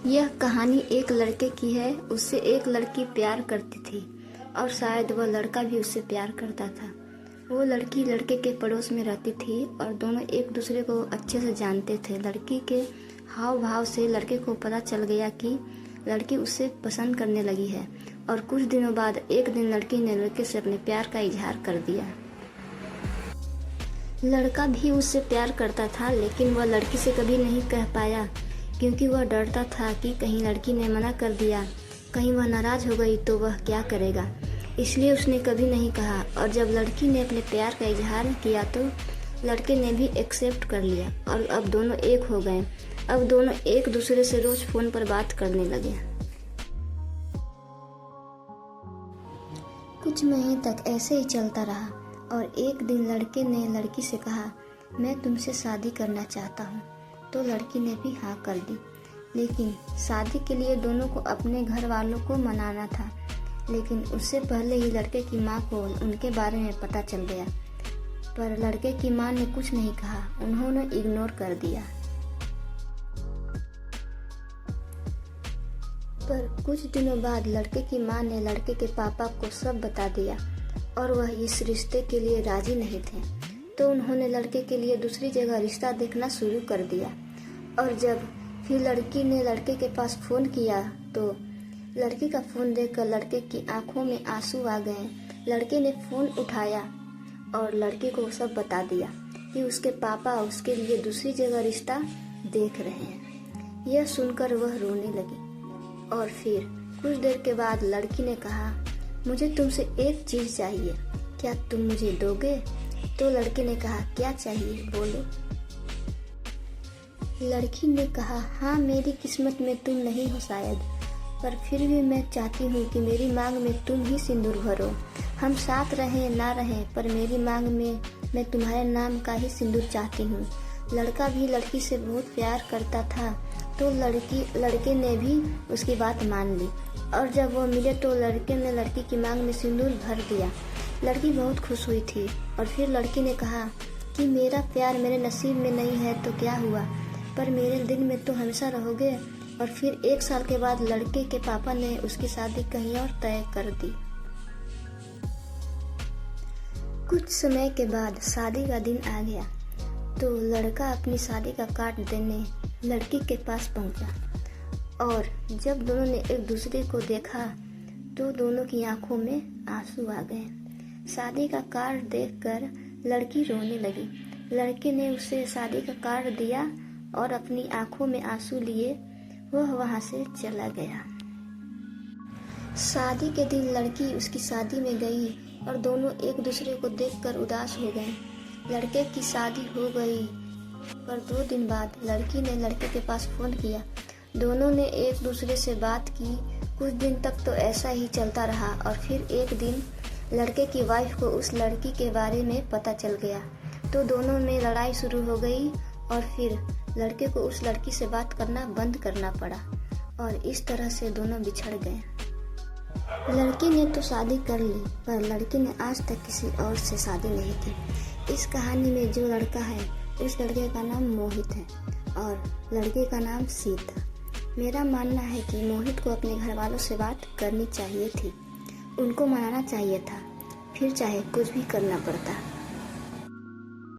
यह कहानी एक लड़के की है। उससे एक लड़की प्यार करती थी और शायद वह लड़का भी उससे प्यार करता था। वो लड़की लड़के के पड़ोस में रहती थी और दोनों एक दूसरे को अच्छे से जानते थे। लड़की के हाव भाव से लड़के को पता चल गया कि लड़की उससे पसंद करने लगी है और कुछ दिनों बाद एक दिन लड़की ने लड़के से अपने प्यार का इजहार कर दिया। लड़का भी उससे प्यार करता था, लेकिन वह लड़की से कभी नहीं कह पाया क्योंकि वह डरता था कि कहीं लड़की ने मना कर दिया, कहीं वह नाराज़ हो गई तो वह क्या करेगा। इसलिए उसने कभी नहीं कहा और जब लड़की ने अपने प्यार का इजहार किया तो लड़के ने भी एक्सेप्ट कर लिया और अब दोनों एक हो गए। अब दोनों एक दूसरे से रोज़ फ़ोन पर बात करने लगे। कुछ महीने तक ऐसे ही चलता रहा और एक दिन लड़के ने लड़की से कहा, मैं तुमसे शादी करना चाहता हूँ। तो लड़की ने भी हाँ कर दी, लेकिन शादी के लिए दोनों को अपने घर वालों को मनाना था। लेकिन उससे पहले ही लड़के की माँ को उनके बारे में पता चल गया, पर लड़के की माँ ने कुछ नहीं कहा, उन्होंने इग्नोर कर दिया। पर कुछ दिनों बाद लड़के की माँ ने लड़के के पापा को सब बता दिया और वह इस रिश्ते के लिए राजी नहीं थे। तो उन्होंने लड़के के लिए दूसरी जगह रिश्ता देखना शुरू कर दिया। और जब फिर लड़की ने लड़के के पास फ़ोन किया तो लड़की का फ़ोन देखकर लड़के की आंखों में आंसू आ गए। लड़के ने फ़ोन उठाया और लड़के को सब बता दिया कि उसके पापा उसके लिए दूसरी जगह रिश्ता देख रहे हैं। यह सुनकर वह रोने लगी और फिर कुछ देर के बाद लड़की ने कहा, मुझे तुमसे एक चीज़ चाहिए, क्या तुम मुझे दोगे? तो लड़के ने कहा, क्या चाहिए बोलो। लड़की ने कहा, हाँ मेरी किस्मत में तुम नहीं हो शायद, पर फिर भी मैं चाहती हूँ कि मेरी मांग में तुम ही सिंदूर भरो। हम साथ रहें ना रहें, पर मेरी मांग में मैं तुम्हारे नाम का ही सिंदूर चाहती हूँ। लड़का भी लड़की से बहुत प्यार करता था, तो लड़के ने भी उसकी बात मान ली और जब वो मिले तो लड़के ने लड़की की मांग में सिंदूर भर दिया। लड़की बहुत खुश हुई थी और फिर लड़की ने कहा कि मेरा प्यार मेरे नसीब में नहीं है तो क्या हुआ, पर मेरे दिल में तो हमेशा रहोगे। और फिर 1 साल के बाद लड़के के पापा ने उसकी शादी कहीं और तय कर दी। कुछ समय के बाद शादी का दिन आ गया तो लड़का अपनी शादी का कार्ड देने लड़की के पास पहुंचा और जब दोनों ने एक दूसरे को देखा तो दोनों की आंखों में आंसू आ गए। शादी का कार्ड देखकर लड़की रोने लगी। लड़के ने उसे शादी का कार्ड दिया और अपनी आंखों में आंसू लिए वह वहां से चला गया। शादी के दिन लड़की उसकी शादी में गई और दोनों एक दूसरे को देखकर उदास हो गए। लड़के की शादी हो गई, पर 2 दिन बाद लड़की ने लड़के के पास फ़ोन किया। दोनों ने एक दूसरे से बात की। कुछ दिन तक तो ऐसा ही चलता रहा और फिर एक दिन लड़के की वाइफ को उस लड़की के बारे में पता चल गया, तो दोनों में लड़ाई शुरू हो गई और फिर लड़के को उस लड़की से बात करना बंद करना पड़ा और इस तरह से दोनों बिछड़ गए। लड़की ने तो शादी कर ली, पर लड़की ने आज तक किसी और से शादी नहीं की। इस कहानी में जो लड़का है उस लड़के का नाम मोहित है और लड़के का नाम सीत है। मेरा मानना है कि मोहित को अपने घर वालों से बात करनी चाहिए थी, उनको मनाना चाहिए था, फिर चाहे कुछ भी करना पड़ता।